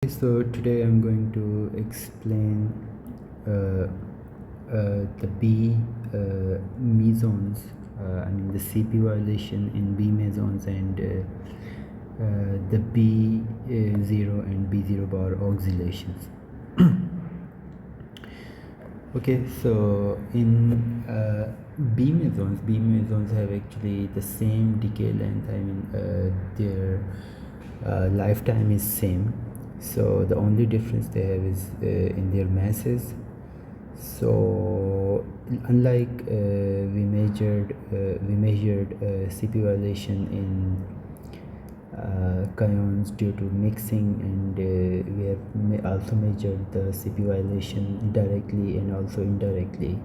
So today I'm going to explain uh, the B mesons, the CP violation in B mesons and the B0 and B0 bar oscillations. Okay, so in B mesons have actually the same decay length. Their lifetime is same. So the only difference they have is in their masses. So unlike we measured CP violation in cations due to mixing, and we have also measured the CP violation directly and also indirectly.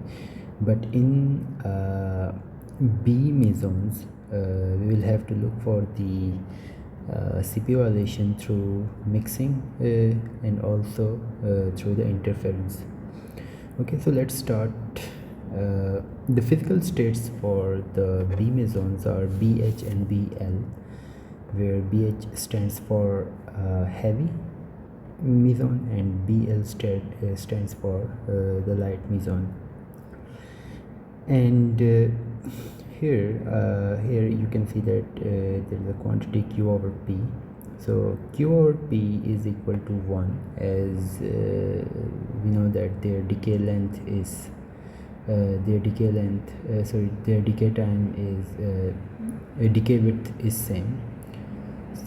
But in B mesons, we will have to look for the CP violation through mixing and also through the interference. Okay, so let's start. The physical states for the B mesons are BH and BL, where BH stands for heavy meson and BL stands for the light meson. And here you can see that there is a quantity Q over P. So Q over P is equal to 1, as we know that their decay length is their decay time is decay width is same.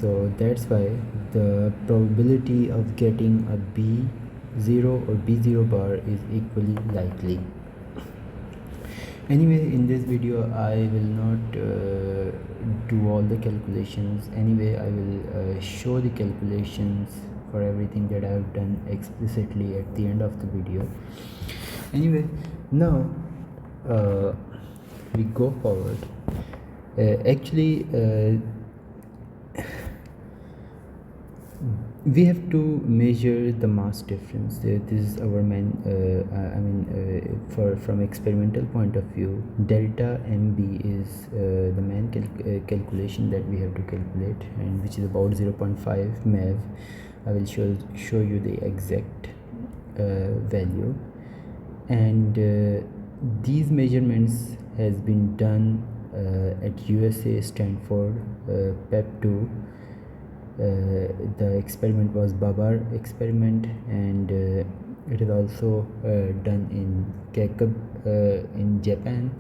So that's why the probability of getting a B0 or B0 bar is equally likely. Anyway, in this video I will not do all the calculations. Anyway, I will show the calculations for everything that I have done explicitly at the end of the video. Anyway, now we go forward. We have to measure the mass difference. This is our main from experimental point of view, delta MB is the main calculation that we have to calculate, and which is about 0.5 MeV. I will show you the exact value, and these measurements has been done at USA, Stanford, PEP2. The experiment was Babar experiment, and it is also done in Kakab in Japan.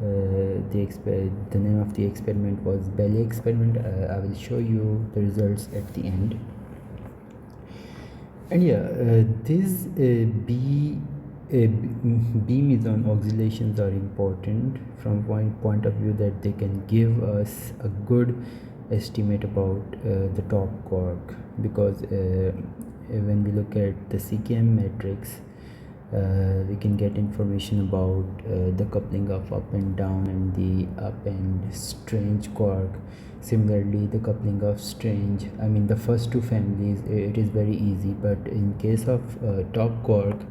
The name of the experiment was Belly experiment. I will show you the results at the end. And these B meson oscillations are important from point of view that they can give us a good estimate about the top quark, because when we look at the CKM matrix, we can get information about the coupling of up and down and the up and strange quark. Similarly, the coupling of strange, the first two families, it is very easy, but in case of top quark,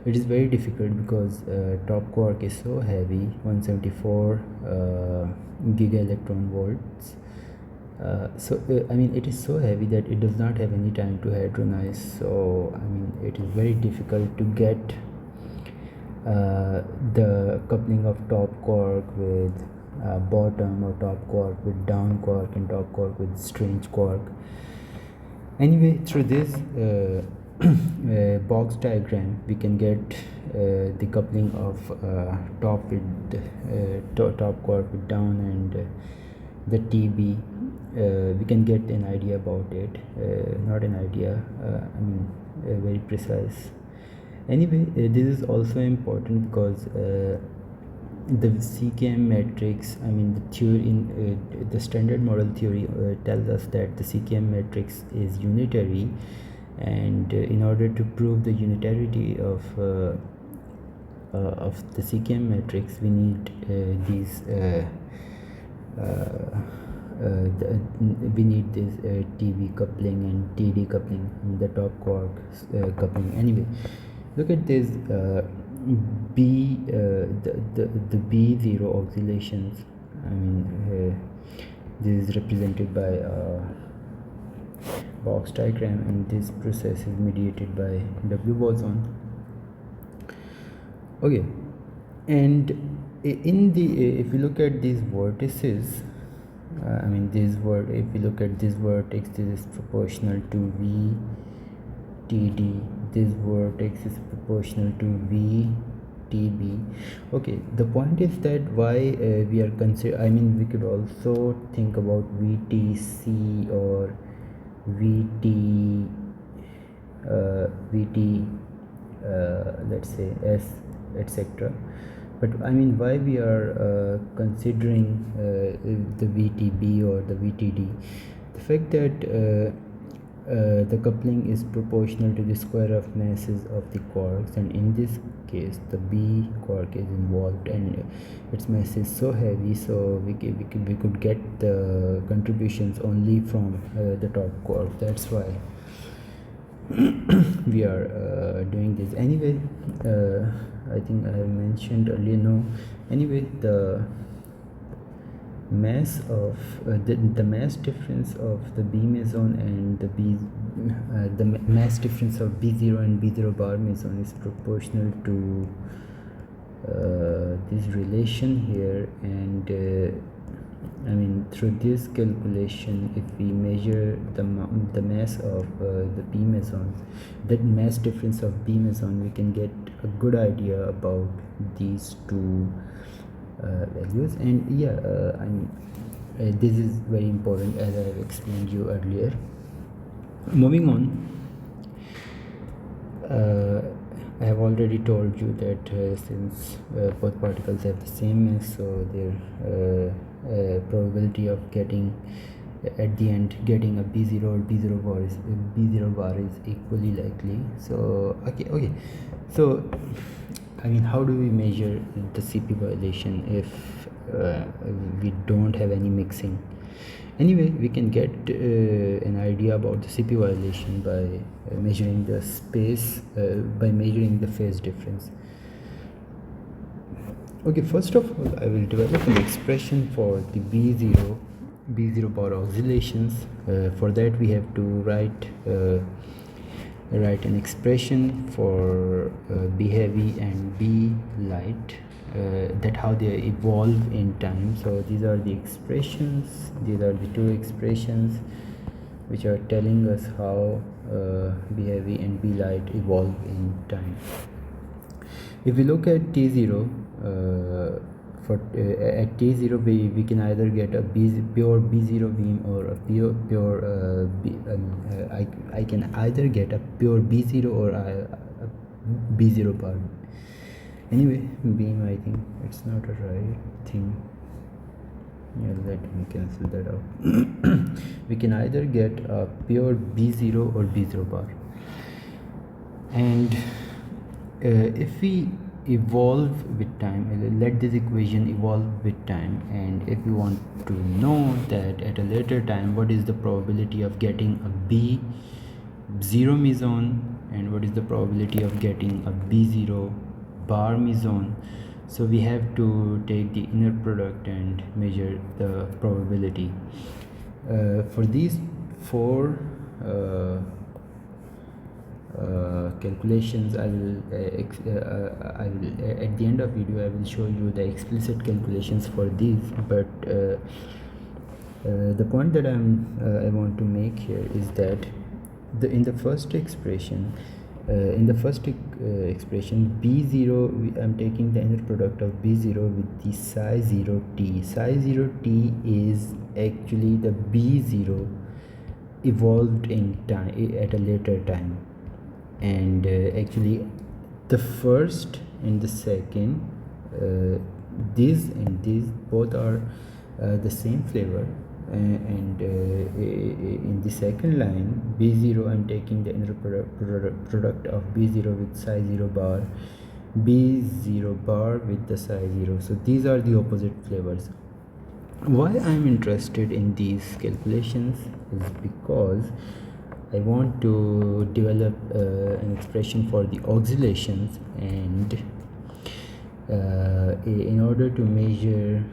it is very difficult, because top quark is so heavy, 174 giga electron volts. It is so heavy that it does not have any time to hadronize. So it is very difficult to get the coupling of top quark with bottom, or top quark with down quark, and top quark with strange quark. Anyway, through this box diagram, we can get the coupling of top with top quark with down, and the TB. We can get an idea about it, not an idea, very precise. Anyway, this is also important because the CKM matrix, the theory in the standard model theory tells us that the CKM matrix is unitary, and in order to prove the unitarity of the CKM matrix, we need these we need this TB coupling and TD coupling, and the top quark coupling. Anyway, look at this the B0 oscillations. This is represented by box diagram, and this process is mediated by W boson. Okay, and in the if you look at these vertices, if you look at this vertex, this is proportional to VTD, this vertex is proportional to VTB. Okay, the point is that why we are we could also think about VTC or VT let's say S, etc. But why we are considering the VTB or the VTD? The fact that the coupling is proportional to the square of masses of the quarks, and in this case the B quark is involved and its mass is so heavy, so we could get the contributions only from the top quark. That's why we are doing this. Anyway, I think I have mentioned earlier. No, anyway, the mass of the mass difference of the B meson and the mass difference of B0 and B0 bar meson is proportional to this relation here, and through this calculation, if we measure the mass of the B mesons, that mass difference of B meson, we can get a good idea about these two values. And this is very important, as I have explained you earlier. Moving on, I have already told you that since both particles have the same mass, so their probability of getting at the end getting a B0 or B0 bar is equally likely. So okay, so how do we measure the CP violation if we don't have any mixing? Anyway, we can get an idea about the CP violation by measuring the phase difference. Okay, first of all, I will develop an expression for the B0 bar oscillations. For that, we have to write an expression for B heavy and B light, that how they evolve in time. So these are the expressions, these are the two expressions which are telling us how B heavy and B light evolve in time. If we look at T0, at T0 we can either get a pure B0 beam or a pure I can either get a pure B0 or a B0 bar. Anyway, beam, I think it's not a right thing. Yeah, let me cancel that out. We can either get a pure B0 or B0 bar, and if we evolve with time, let this equation evolve with time, and if we want to know that at a later time what is the probability of getting a B0 meson and what is the probability of getting a B0 bar meson, so we have to take the inner product and measure the probability. For these four calculations, I will at the end of video I will show you the explicit calculations for these, but the point that I want to make here is that in the first expression B0, I'm taking the inner product of B0 with the psi 0t. Psi 0t is actually the B0 evolved in time at a later time, and actually the first and the second, these and these both are the same flavor, and in the second line B0, I'm taking the inner product of B0 with psi 0 bar, B0 bar with the psi 0. So these are the opposite flavors. Why I'm interested in these calculations is because I want to develop an expression for the oscillations, and in order to measure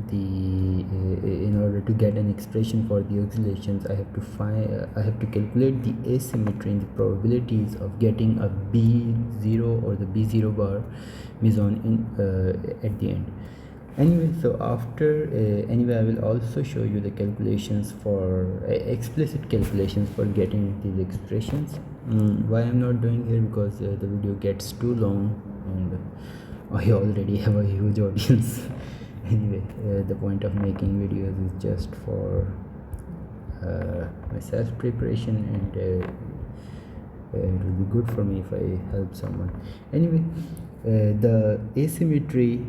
the in order to get an expression for the oscillations, I have to calculate the asymmetry and the probabilities of getting a B0 or the B0 bar meson in at the end. Anyway, so after anyway, I will also show you the calculations for explicit calculations for getting these expressions. Why I'm not doing here, because the video gets too long and I already have a huge audience. Anyway, the point of making videos is just for my self preparation, and it will be good for me if I help someone. Anyway, the asymmetry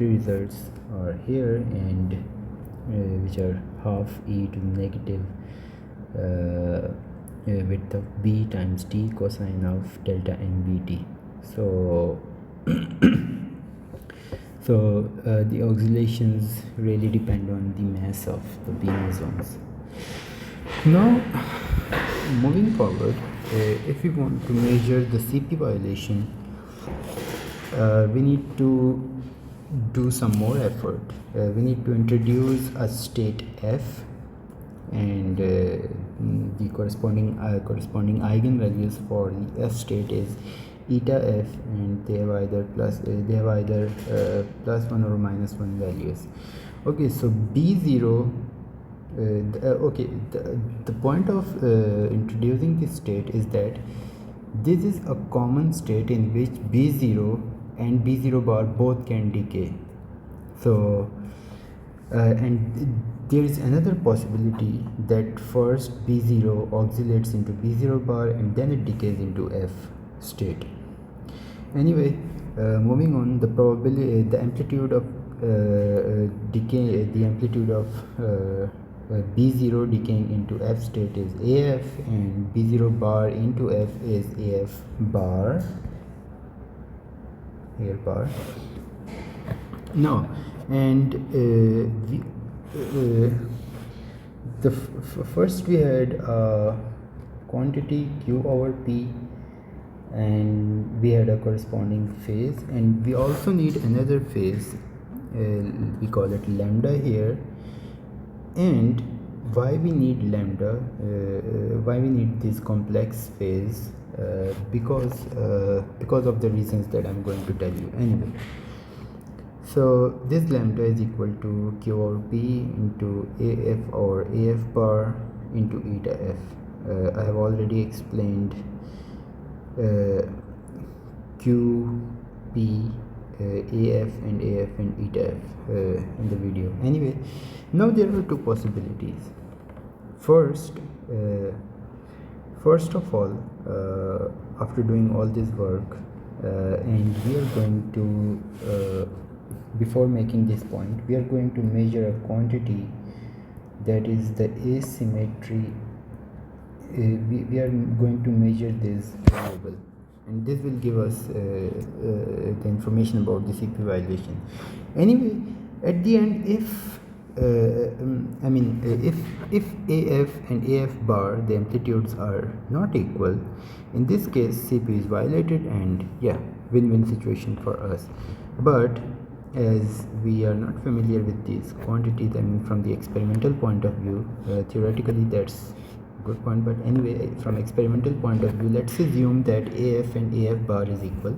results are here, and which are half e to the negative width of b times t cosine of delta n bt. So the oscillations really depend on the mass of the B mesons. Now, moving forward, if we want to measure the CP violation, we need to do some more effort. We need to introduce a state F, and the corresponding eigenvalues for the F state is eta F, and they have either plus 1 or minus 1 values. Okay, so B0. The point of introducing this state is that this is a common state in which B0 and B0 bar both can decay. So and there is another possibility that first B0 oscillates into B0 bar and then it decays into F state. Anyway, moving on, the probability, the amplitude of decay, the amplitude of B0 decaying into F state is AF, and B0 bar into F is AF bar, here bar. Now, and first we had a quantity Q over P, and we had a corresponding phase, and we also need another phase, we call it lambda here. And why we need lambda, why we need this complex phase, because of the reasons that I'm going to tell you. Anyway, so this lambda is equal to Q over P into AF or AF bar into eta F. I have already explained Q, P, AF and eta F in the video. Anyway, now there are two possibilities. First of all, after doing all this work, and we are going to before making this point, we are going to measure a quantity that is the asymmetry. We are going to measure this variable, and this will give us the information about the CP violation. Anyway, at the end, if if AF and AF bar, the amplitudes are not equal, in this case CP is violated, and yeah, win-win situation for us. But as we are not familiar with these quantities, from the experimental point of view, theoretically that's good point, but anyway, from experimental point of view, let's assume that AF and AF bar is equal,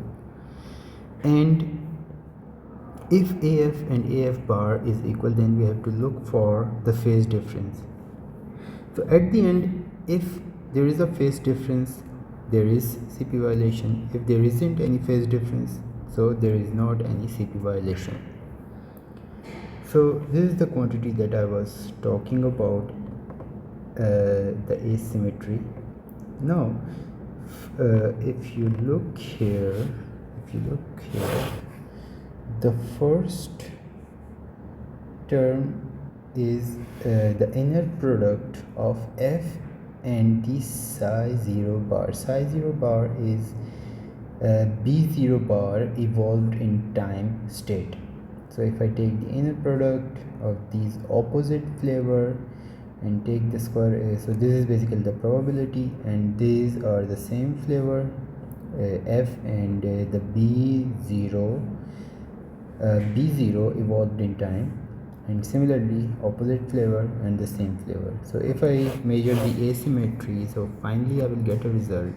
and if AF and AF bar is equal, then we have to look for the phase difference. So at the end, if there is a phase difference, there is CP violation. If there isn't any phase difference, so there is not any CP violation. So this is the quantity that I was talking about, the asymmetry. Now, if you look here, the first term is the inner product of F and the psi 0 bar. Psi 0 bar is B0 bar evolved in time state. So if I take the inner product of these opposite flavor and take the square, so this is basically the probability, and these are the same flavor, F and the B0 B0 evolved in time, and similarly opposite flavor and the same flavor. So if I measure the asymmetry, so finally I will get a result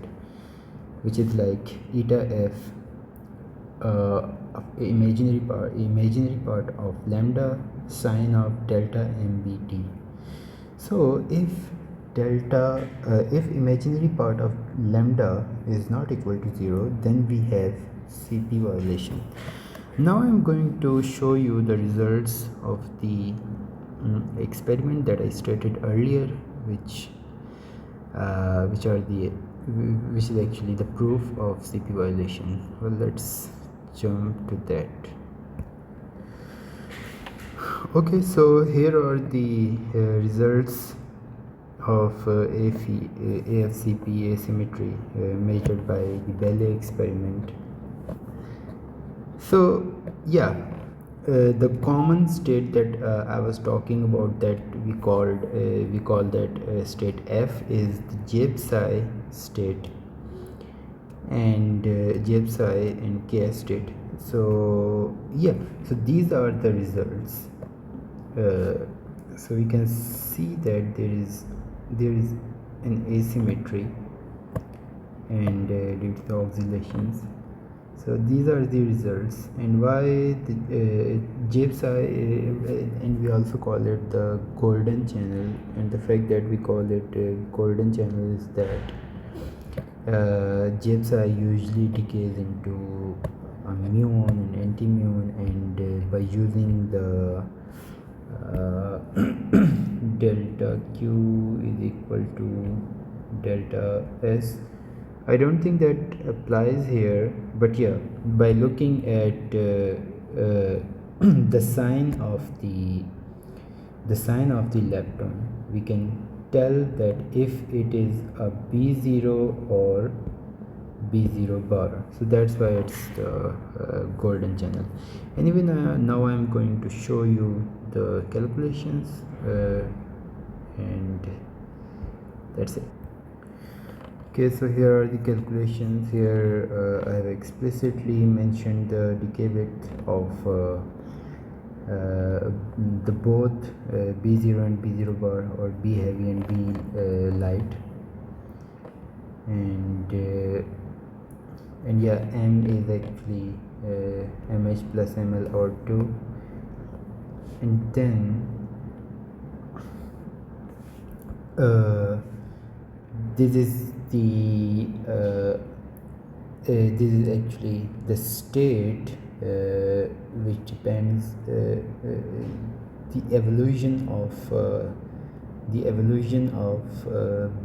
which is like eta f imaginary part of lambda sine of delta mbt. So if imaginary part of lambda is not equal to 0, then we have CP violation. Now I'm going to show you the results of the experiment that I stated earlier, which is actually the proof of CP violation. Well, let's jump to that. Okay, so here are the results of AFCP asymmetry measured by the Bailey experiment. So yeah, the common state that I was talking about, that we call that state F, is the Jeb-Psi state, and Jeb-Psi and K state. So yeah, so these are the results. So we can see that there is an asymmetry, and due to the oscillations. So these are the results, and why the Jeb-Psi, and we also call it the golden channel, and the fact that we call it golden channel is that Jeb-Psi usually decays into a muon and anti-muon, and by using the delta Q is equal to delta S. I don't think that applies here, but yeah, by looking at the sign of the lepton, we can tell that if it is a B0 or B0 bar. So that's why it's the golden channel. Anyway, now I'm going to show you the calculations, and that's it. Okay, so here are the calculations. Here I have explicitly mentioned the decay width of the both B0 and B0 bar, or B heavy and B light, and yeah, M is actually MH plus ML or 2, and then this is the this is actually the state which depends the evolution of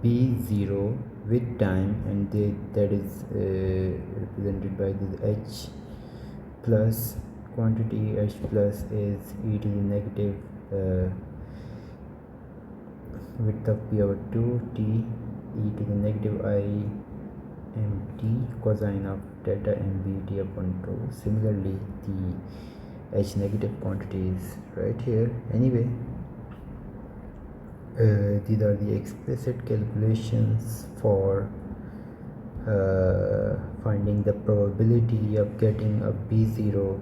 B0 with time, and that is represented by this H plus quantity. H plus is e to the negative width of p over 2 t e to the negative I mt cosine of delta mbt upon 2. Similarly, the H negative quantity is right here. Anyway, these are the explicit calculations for finding the probability of getting a B0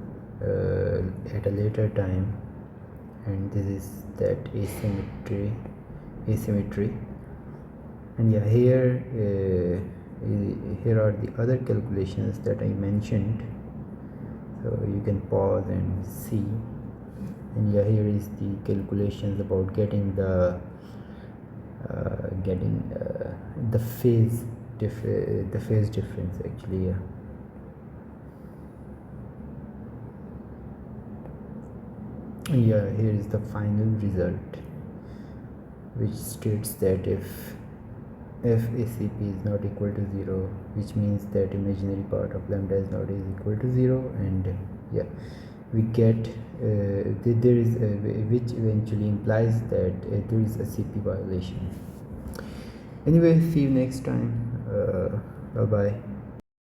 at a later time, and this is that asymmetry. And yeah, here are the other calculations that I mentioned, so you can pause and see. And yeah, here is the calculations about getting the phase difference actually. Yeah. And yeah, here is the final result, which states that if FACP is not equal to 0, which means that imaginary part of lambda is not equal to 0, and yeah, we get there is which eventually implies that there is a CP violation. Anyway, see you next time. Bye bye.